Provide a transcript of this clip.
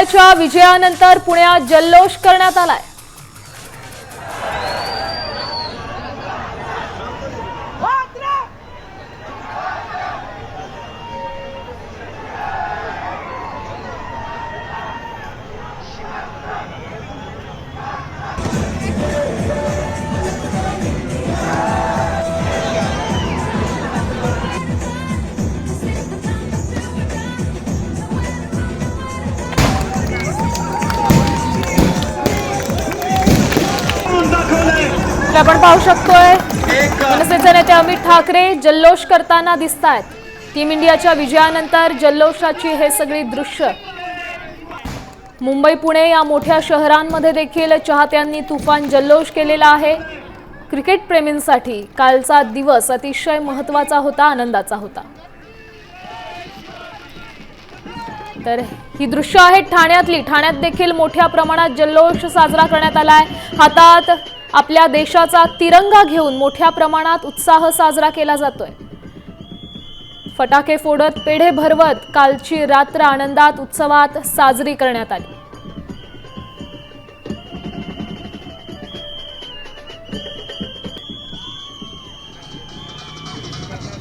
इंडियाच्या विजयानंतर पुण्यात जल्लोष करण्यात आलाय। आपण पाहू शकतोय मनसेचे नेते अमित ठाकरे जल्लोष करताना दिसतायत। टीम इंडियाच्या विजयानंतर जल्लोषाची हे सगळी दृश्य मुंबई पुणे या मोठ्या शहरांमध्ये देखील चाहत्यांनी तुफान जल्लोष केलेला आहे। क्रिकेट प्रेमींसाठी कालचा दिवस अतिशय महत्त्वाचा होता, आनंदाचा होता। तर ही दृश्य आहेत ठाण्यातली। ठाण्यात देखील मोठ्या प्रमाणात जल्लोष साजरा करण्यात आलाय। हातात आपल्या देशाचा तिरंगा घेऊन मोठ्या प्रमाणात उत्साह साजरा केला जातोय। फटाके फोडत पेढे भरवत कालची रात्र आनंदात उत्सवात साजरी करण्यात आली।